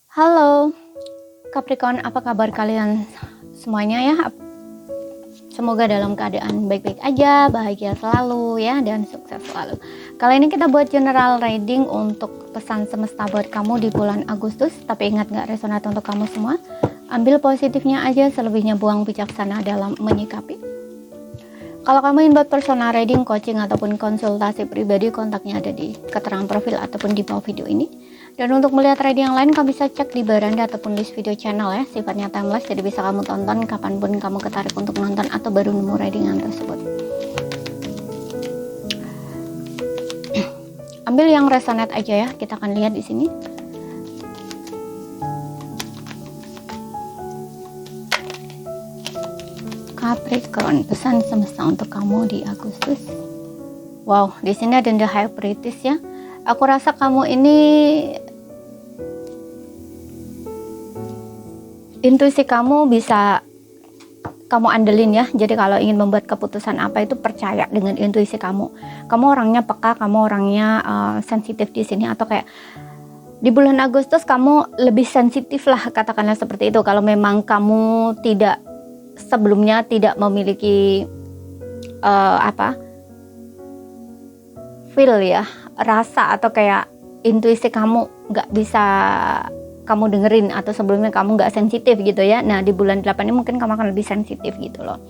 Halo Capricorn, apa kabar kalian semuanya ya? Semoga dalam keadaan baik-baik aja, bahagia selalu ya, dan sukses selalu. Kali ini kita buat general reading untuk pesan semesta buat kamu di bulan Agustus. Tapi ingat gak resonate untuk kamu semua? Ambil positifnya aja, selebihnya buang bijaksana dalam menyikapi. Kalau kamu ingin buat personal reading, coaching, ataupun konsultasi pribadi, kontaknya ada di keterangan profil ataupun di bawah video ini. Dan untuk melihat reading yang lain, kamu bisa cek di beranda ataupun list video channel ya. Sifatnya timeless, jadi bisa kamu tonton kapanpun kamu ketarik untuk nonton atau baru nemu readingan tersebut. Ambil yang resonate aja ya. Kita akan lihat di sini. Capricorn, pesan semesta untuk kamu di Agustus. Wow, di sini ada the High Priestess ya. Aku rasa kamu ini intuisi kamu bisa kamu andelin ya. Jadi kalau ingin membuat keputusan apa itu percaya dengan intuisi kamu. Kamu orangnya peka, kamu orangnya sensitif di sini, atau kayak di bulan Agustus kamu lebih sensitif lah, katakanlah seperti itu. Kalau memang kamu sebelumnya tidak memiliki feel ya, rasa atau kayak intuisi kamu nggak bisa kamu dengerin, atau sebelumnya kamu nggak sensitif gitu ya. Nah di bulan 8 ini mungkin kamu akan lebih sensitif gitu loh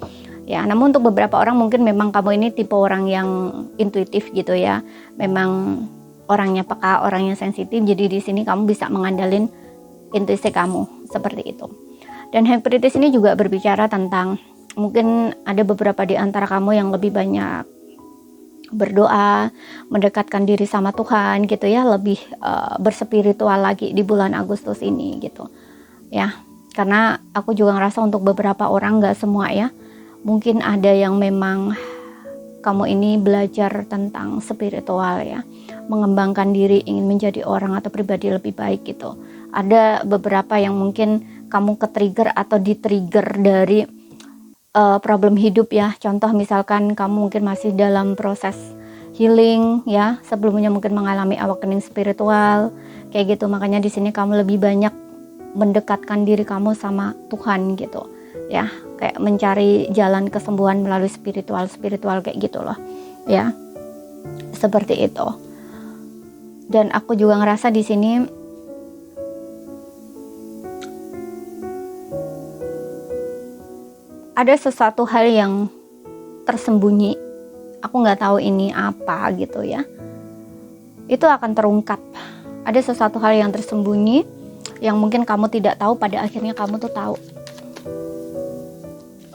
ya. Namun untuk beberapa orang mungkin memang kamu ini tipe orang yang intuitif gitu ya, memang orangnya peka, orangnya sensitif. Jadi di sini kamu bisa mengandalkan intuisi kamu seperti itu. Dan High Priestess ini juga berbicara tentang mungkin ada beberapa di antara kamu yang lebih banyak berdoa, mendekatkan diri sama Tuhan gitu ya, lebih berspiritual lagi di bulan Agustus ini gitu ya. Karena aku juga ngerasa untuk beberapa orang, gak semua ya, mungkin ada yang memang kamu ini belajar tentang spiritual ya, mengembangkan diri, ingin menjadi orang atau pribadi lebih baik gitu. Ada beberapa yang mungkin kamu ke-trigger atau di-trigger dari problem hidup ya. Contoh misalkan kamu mungkin masih dalam proses healing ya, sebelumnya mungkin mengalami awakening spiritual kayak gitu. Makanya di sini kamu lebih banyak mendekatkan diri kamu sama Tuhan gitu ya, kayak mencari jalan kesembuhan melalui spiritual kayak gitu loh ya, seperti itu. Dan aku juga ngerasa di sini ada sesuatu hal yang tersembunyi, aku nggak tahu ini apa gitu ya, itu akan terungkap. Ada sesuatu hal yang tersembunyi yang mungkin kamu tidak tahu, pada akhirnya kamu tuh tahu.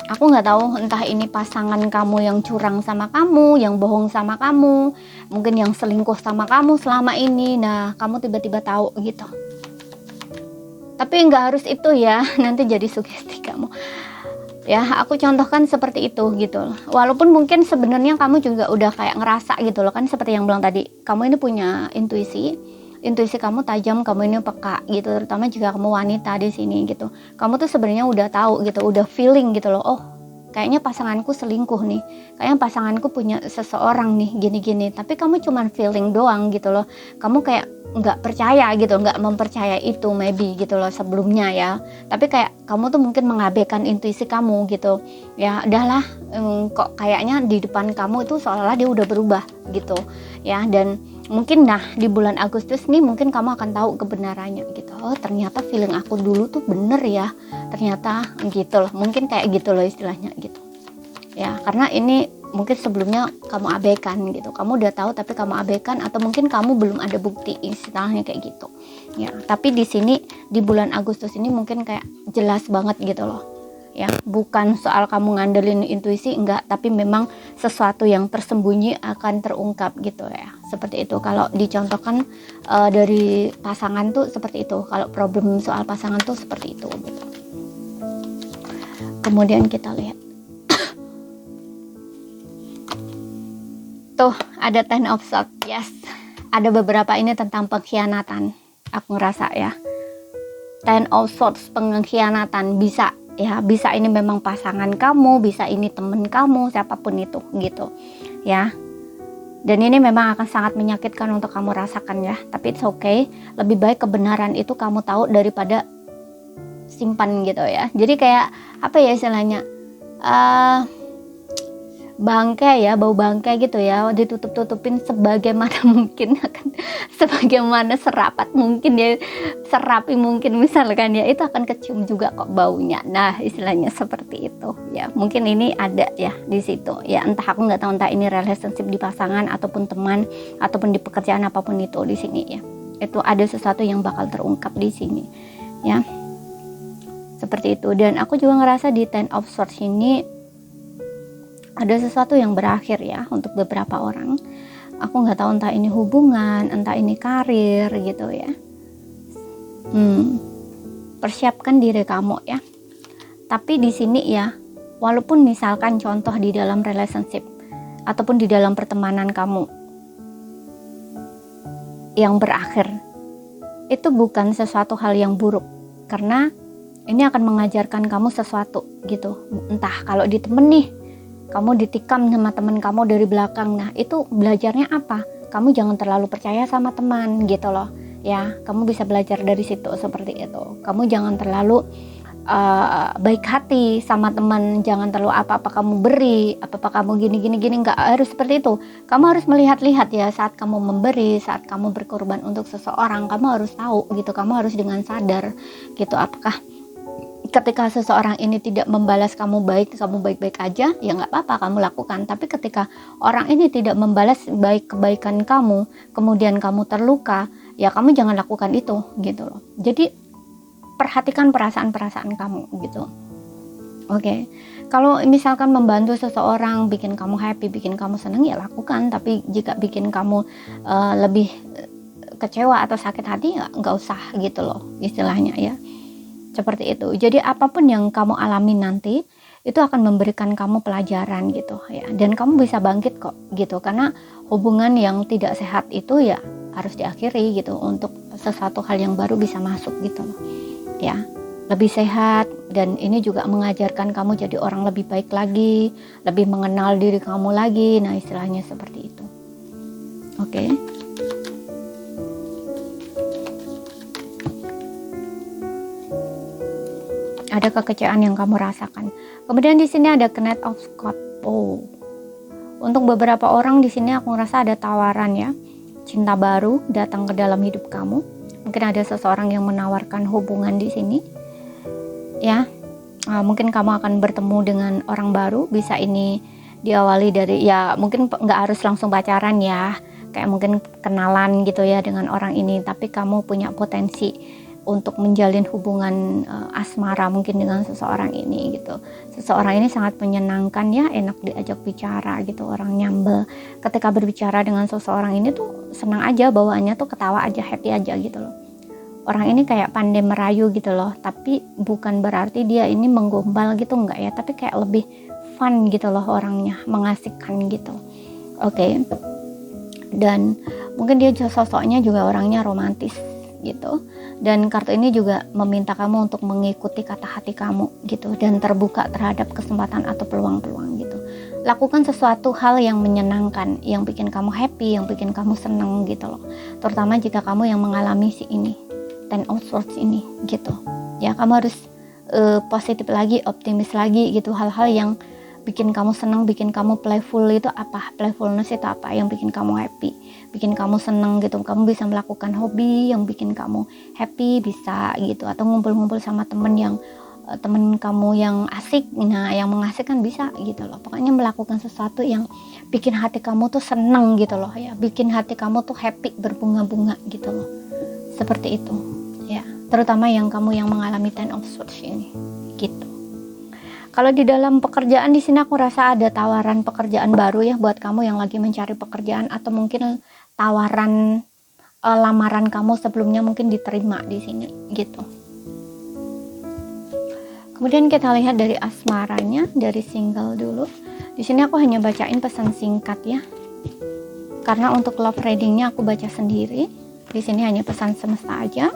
Aku nggak tahu entah ini pasangan kamu yang curang sama kamu, yang bohong sama kamu, mungkin yang selingkuh sama kamu selama ini. Nah kamu tiba-tiba tahu gitu. Tapi nggak harus itu ya, nanti jadi sugesti kamu ya. Aku contohkan seperti itu gitu. Walaupun mungkin sebenarnya kamu juga udah kayak ngerasa gitu loh kan, seperti yang bilang tadi, kamu ini punya intuisi kamu tajam, kamu ini peka gitu, terutama jika kamu wanita di sini gitu. Kamu tuh sebenarnya udah tahu gitu, udah feeling gitu loh, oh kayaknya pasanganku selingkuh nih, kayaknya pasanganku punya seseorang nih gini-gini. Tapi kamu cuman feeling doang gitu loh, kamu kayak nggak percaya gitu, nggak mempercaya itu maybe gitu loh sebelumnya ya. Tapi kayak kamu tuh mungkin mengabaikan intuisi kamu gitu ya. Udahlah, kok kayaknya di depan kamu itu seolah-olah dia udah berubah gitu ya. Dan mungkin nah di bulan Agustus nih mungkin kamu akan tahu kebenarannya gitu. Oh ternyata feeling aku dulu tuh bener ya, ternyata gitu loh. Mungkin kayak gitu loh istilahnya gitu ya. Karena ini mungkin sebelumnya kamu abaikan gitu, kamu udah tahu tapi kamu abaikan, atau mungkin kamu belum ada bukti, istilahnya kayak gitu ya. Tapi di sini di bulan Agustus ini mungkin kayak jelas banget gitu loh ya, bukan soal kamu ngandelin intuisi, enggak, tapi memang sesuatu yang tersembunyi akan terungkap gitu ya, seperti itu. Kalau dicontohkan dari pasangan tuh seperti itu, kalau problem soal pasangan tuh seperti itu gitu. Kemudian kita lihat tuh ada Ten of Swords. Yes, ada beberapa ini tentang pengkhianatan, aku ngerasa ya. Ten of Swords, pengkhianatan, bisa ya, bisa ini memang pasangan kamu, bisa ini temen kamu, siapapun itu gitu ya. Dan ini memang akan sangat menyakitkan untuk kamu rasakan ya. Tapi it's okay. Lebih baik kebenaran itu kamu tahu daripada simpan gitu ya. Jadi kayak apa ya istilahnya, bangkai ya, bau bangkai gitu ya, ditutup-tutupin sebagaimana mungkin, akan sebagaimana serapat mungkin ya, serapi mungkin misalkan ya, itu akan kecium juga kok baunya. Nah istilahnya seperti itu ya. Mungkin ini ada ya di situ ya, entah aku nggak tahu, entah ini relationship di pasangan ataupun teman ataupun di pekerjaan apapun itu di sini ya, itu ada sesuatu yang bakal terungkap di sini ya, seperti itu. Dan aku juga ngerasa di Ten of Swords ini ada sesuatu yang berakhir ya untuk beberapa orang. Aku nggak tahu entah ini hubungan, entah ini karir gitu ya. Persiapkan diri kamu ya. Tapi di sini ya, walaupun misalkan contoh di dalam relationship ataupun di dalam pertemanan kamu yang berakhir, itu bukan sesuatu hal yang buruk, karena ini akan mengajarkan kamu sesuatu gitu. Entah kalau di temen nih, kamu ditikam sama teman kamu dari belakang, nah itu belajarnya apa? Kamu jangan terlalu percaya sama teman gitu loh ya. Kamu bisa belajar dari situ seperti itu. Kamu jangan terlalu baik hati sama teman, jangan terlalu apa-apa kamu beri, apa-apa kamu gini, nggak harus seperti itu. Kamu harus melihat-lihat ya, saat kamu memberi, saat kamu berkorban untuk seseorang, kamu harus tahu gitu, kamu harus dengan sadar gitu, apakah ketika seseorang ini tidak membalas kamu baik-baik aja, ya nggak apa-apa kamu lakukan. Tapi ketika orang ini tidak membalas baik kebaikan kamu, kemudian kamu terluka, ya kamu jangan lakukan itu gitu loh. Jadi perhatikan perasaan-perasaan kamu gitu. Oke. Kalau misalkan membantu seseorang, bikin kamu happy, bikin kamu seneng, ya lakukan. Tapi jika bikin kamu lebih kecewa atau sakit hati, ya nggak usah gitu loh istilahnya ya. Seperti itu. Jadi apapun yang kamu alami nanti, itu akan memberikan kamu pelajaran gitu ya. Dan kamu bisa bangkit kok gitu. Karena hubungan yang tidak sehat itu ya harus diakhiri gitu, untuk sesuatu hal yang baru bisa masuk gitu loh. Ya, lebih sehat. Dan ini juga mengajarkan kamu jadi orang lebih baik lagi, lebih mengenal diri kamu lagi. Nah istilahnya seperti itu. Oke. Ada kekecewaan yang kamu rasakan. Kemudian di sini ada Knight of Cups. Untuk beberapa orang di sini aku ngerasa ada tawaran ya, cinta baru datang ke dalam hidup kamu. Mungkin ada seseorang yang menawarkan hubungan di sini. Ya, mungkin kamu akan bertemu dengan orang baru. Bisa ini diawali dari ya, mungkin nggak harus langsung pacaran ya. Kayak mungkin kenalan gitu ya dengan orang ini. Tapi kamu punya potensi untuk menjalin hubungan asmara mungkin dengan seseorang ini gitu. Seseorang ini sangat menyenangkan ya, enak diajak bicara gitu, orang nyambel. Ketika berbicara dengan seseorang ini tuh senang aja, bawaannya tuh ketawa aja, happy aja gitu loh. Orang ini kayak pandai merayu gitu loh, tapi bukan berarti dia ini menggombal gitu, enggak ya, tapi kayak lebih fun gitu loh orangnya, mengasihkan gitu. Oke. Dan mungkin dia sosoknya juga orangnya romantis gitu. Dan kartu ini juga meminta kamu untuk mengikuti kata hati kamu gitu, dan terbuka terhadap kesempatan atau peluang-peluang gitu. Lakukan sesuatu hal yang menyenangkan, yang bikin kamu happy, yang bikin kamu seneng gitu loh. Terutama jika kamu yang mengalami si ini, Ten of Swords ini gitu. Ya kamu harus positif lagi, optimis lagi gitu. Hal-hal yang bikin kamu seneng, bikin kamu playful itu apa? Playfulness itu apa? Yang bikin kamu happy, bikin kamu seneng gitu. Kamu bisa melakukan hobi yang bikin kamu happy, bisa gitu. Atau ngumpul-ngumpul sama temen kamu yang asik, nah yang mengasihkan bisa gitu loh. Pokoknya melakukan sesuatu yang bikin hati kamu tuh seneng gitu loh ya, bikin hati kamu tuh happy, berbunga-bunga gitu loh. Seperti itu ya, terutama yang kamu yang mengalami Ten of Swords ini gitu. Kalau di dalam pekerjaan di sini aku rasa ada tawaran pekerjaan baru ya buat kamu yang lagi mencari pekerjaan, atau mungkin tawaran lamaran kamu sebelumnya mungkin diterima di sini gitu. Kemudian kita lihat dari asmaranya, dari single dulu. Di sini aku hanya bacain pesan singkat ya. Karena untuk love readingnya aku baca sendiri. Di sini hanya pesan semesta aja.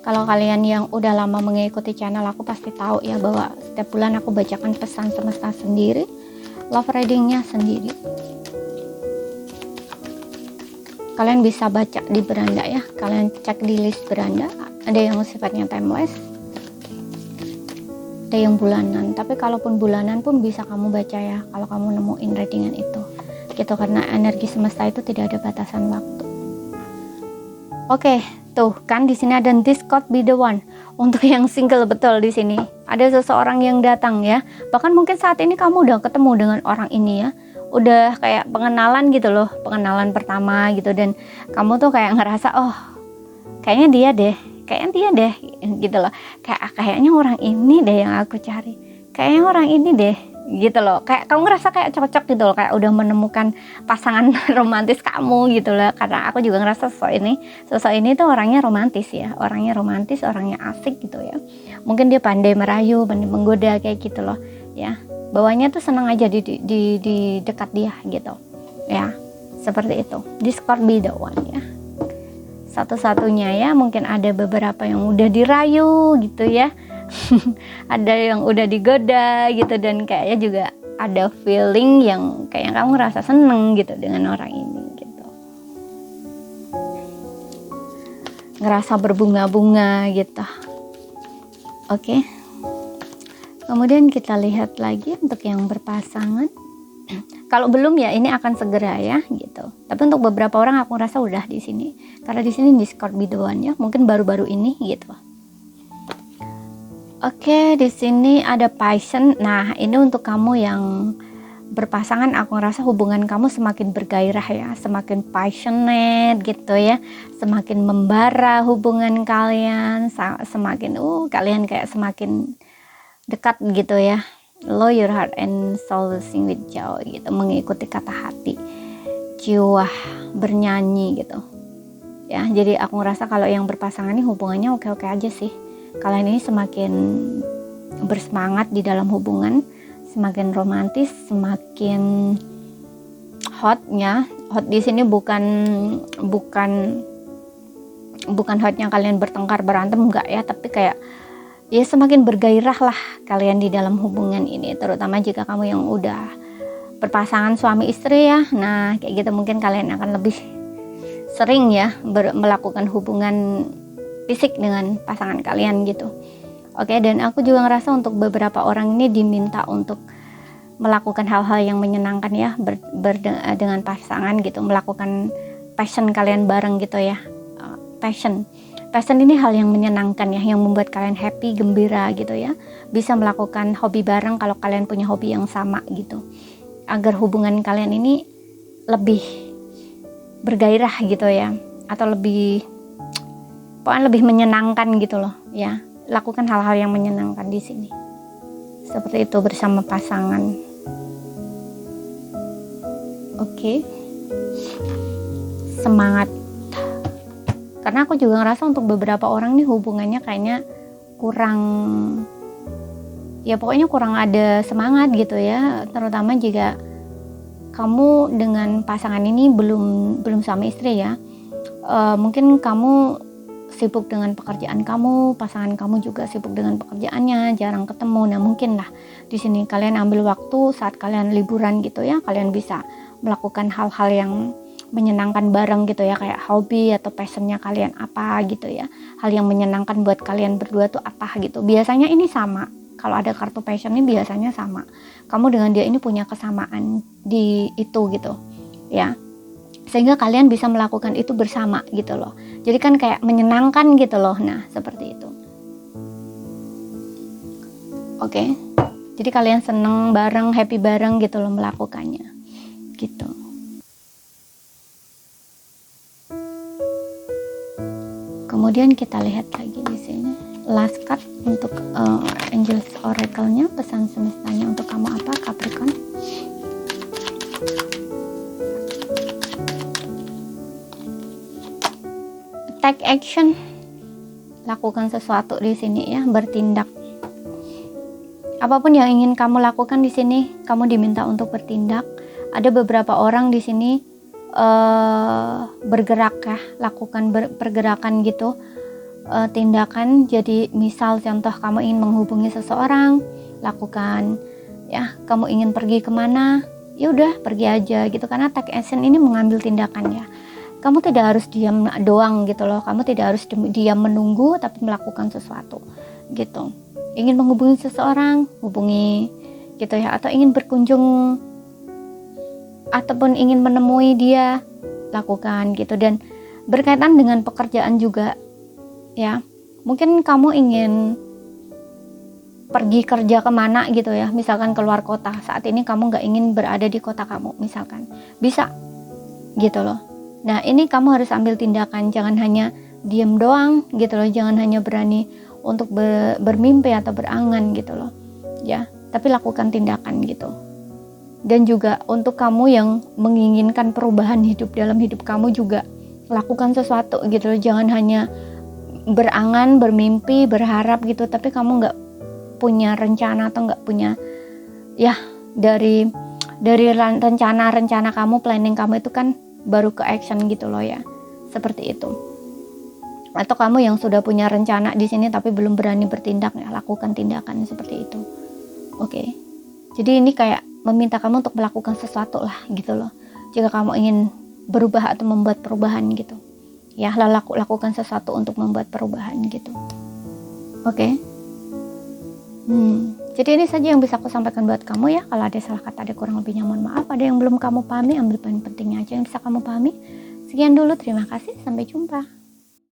Kalau kalian yang udah lama mengikuti channel aku pasti tahu ya bahwa setiap bulan aku bacakan pesan semesta sendiri, love readingnya sendiri. Kalian bisa baca di beranda ya, kalian cek di list beranda, ada yang sifatnya timeless, ada yang bulanan. Tapi kalaupun bulanan pun bisa kamu baca ya, kalau kamu nemuin readingan itu gitu, karena energi semesta itu tidak ada batasan waktu. Oke, tuh kan di sini ada this could be the one. Untuk yang single, betul, di sini ada seseorang yang datang ya. Bahkan mungkin saat ini kamu udah ketemu dengan orang ini ya, udah kayak pengenalan gitu loh, pengenalan pertama gitu, dan kamu tuh kayak ngerasa oh kayaknya dia deh gitu loh, kayaknya orang ini deh yang aku cari, kayaknya orang ini deh gitu loh, kayak kamu ngerasa kayak cocok gitu loh, kayak udah menemukan pasangan romantis kamu gitu loh. Karena aku juga ngerasa sosok ini tuh orangnya romantis ya, orangnya asik gitu ya. Mungkin dia pandai merayu, pandai menggoda kayak gitu loh ya, bawahnya tuh senang aja di dekat dia gitu ya, seperti itu. This could be the one ya, satu-satunya ya. Mungkin ada beberapa yang udah dirayu gitu ya ada yang udah digoda gitu, dan kayaknya juga ada feeling yang kayak kamu ngerasa seneng gitu dengan orang ini gitu, ngerasa berbunga-bunga gitu. Oke. Kemudian kita lihat lagi untuk yang berpasangan. Kalau belum ya ini akan segera ya gitu. Tapi untuk beberapa orang aku rasa udah di sini. Karena di sini Discord biduan ya, mungkin baru-baru ini gitu. Oke, di sini ada passion. Nah, ini untuk kamu yang berpasangan, aku ngerasa hubungan kamu semakin bergairah ya, semakin passionate gitu ya, semakin membara hubungan kalian, semakin kalian kayak semakin dekat gitu ya. Follow your heart and soul sing with joy gitu, mengikuti kata hati, jiwa bernyanyi gitu ya. Jadi aku ngerasa kalau yang berpasangan ini hubungannya oke-oke aja sih. Kalian ini semakin bersemangat di dalam hubungan, semakin romantis, semakin hotnya. Hot di sini bukan hotnya kalian bertengkar berantem, enggak ya, tapi kayak ya semakin bergairah lah kalian di dalam hubungan ini, terutama jika kamu yang udah berpasangan suami istri ya. Nah kayak gitu mungkin kalian akan lebih sering ya melakukan hubungan fisik dengan pasangan kalian gitu. Oke, dan aku juga ngerasa untuk beberapa orang ini diminta untuk melakukan hal-hal yang menyenangkan ya, dengan pasangan gitu, melakukan passion kalian bareng gitu ya. Passion ini hal yang menyenangkan ya, yang membuat kalian happy, gembira gitu ya. Bisa melakukan hobi bareng kalau kalian punya hobi yang sama gitu, agar hubungan kalian ini lebih bergairah gitu ya, atau pokoknya lebih menyenangkan gitu loh ya. Lakukan hal-hal yang menyenangkan di sini, seperti itu bersama pasangan. Oke. Semangat. Karena aku juga ngerasa untuk beberapa orang nih hubungannya kayaknya kurang, ya pokoknya kurang ada semangat gitu ya, terutama jika kamu dengan pasangan ini belum suami istri ya. Mungkin kamu sibuk dengan pekerjaan kamu, pasangan kamu juga sibuk dengan pekerjaannya, jarang ketemu. Nah mungkin lah di sini kalian ambil waktu saat kalian liburan gitu ya, kalian bisa melakukan hal-hal yang menyenangkan bareng gitu ya, kayak hobi atau passionnya kalian apa gitu ya, hal yang menyenangkan buat kalian berdua tuh apa gitu. Biasanya ini sama, kalau ada kartu passion ini biasanya sama, kamu dengan dia ini punya kesamaan di itu gitu ya, sehingga kalian bisa melakukan itu bersama gitu loh. Jadi kan kayak menyenangkan gitu loh. Nah seperti itu. Oke. Jadi kalian seneng bareng, happy bareng gitu loh melakukannya gitu. Kemudian kita lihat lagi di sini last card untuk Angels Oracle-nya, pesan semestanya untuk kamu apa, Capricorn? Take action, lakukan sesuatu di sini ya, bertindak. Apapun yang ingin kamu lakukan di sini, kamu diminta untuk bertindak. Ada beberapa orang di sini bergerak ya, lakukan pergerakan gitu, tindakan. Jadi misal contoh kamu ingin menghubungi seseorang, lakukan ya. Kamu ingin pergi kemana, ya udah pergi aja gitu, karena take action ini mengambil tindakan ya. kamu tidak harus diam doang gitu loh. Kamu tidak harus diam menunggu, tapi melakukan sesuatu gitu. Ingin menghubungi seseorang, hubungi gitu ya. Atau ingin berkunjung ataupun ingin menemui dia, lakukan gitu. Dan berkaitan dengan pekerjaan juga ya, mungkin kamu ingin pergi kerja kemana gitu ya, misalkan keluar kota. Saat ini kamu gak ingin berada di kota kamu misalkan, bisa gitu loh. Nah ini kamu harus ambil tindakan, jangan hanya diem doang gitu loh, jangan hanya berani untuk bermimpi atau berangan gitu loh ya, tapi lakukan tindakan gitu. Dan juga untuk kamu yang menginginkan perubahan hidup dalam hidup kamu juga, lakukan sesuatu gitu loh. Jangan hanya berangan, bermimpi, berharap gitu, tapi kamu gak punya rencana atau nggak punya ya, dari rencana kamu, planning kamu itu kan baru ke action gitu loh ya, seperti itu. Atau kamu yang sudah punya rencana di sini tapi belum berani bertindak ya, lakukan tindakan seperti itu. Oke. Jadi ini kayak meminta kamu untuk melakukan sesuatu lah gitu loh, jika kamu ingin berubah atau membuat perubahan gitu ya. Lakukan sesuatu untuk membuat perubahan gitu. Oke. Jadi ini saja yang bisa aku sampaikan buat kamu ya. Kalau ada salah kata, ada kurang lebihnya mohon maaf. Ada yang belum kamu pahami, ambil poin pentingnya aja yang bisa kamu pahami. Sekian dulu, terima kasih, sampai jumpa.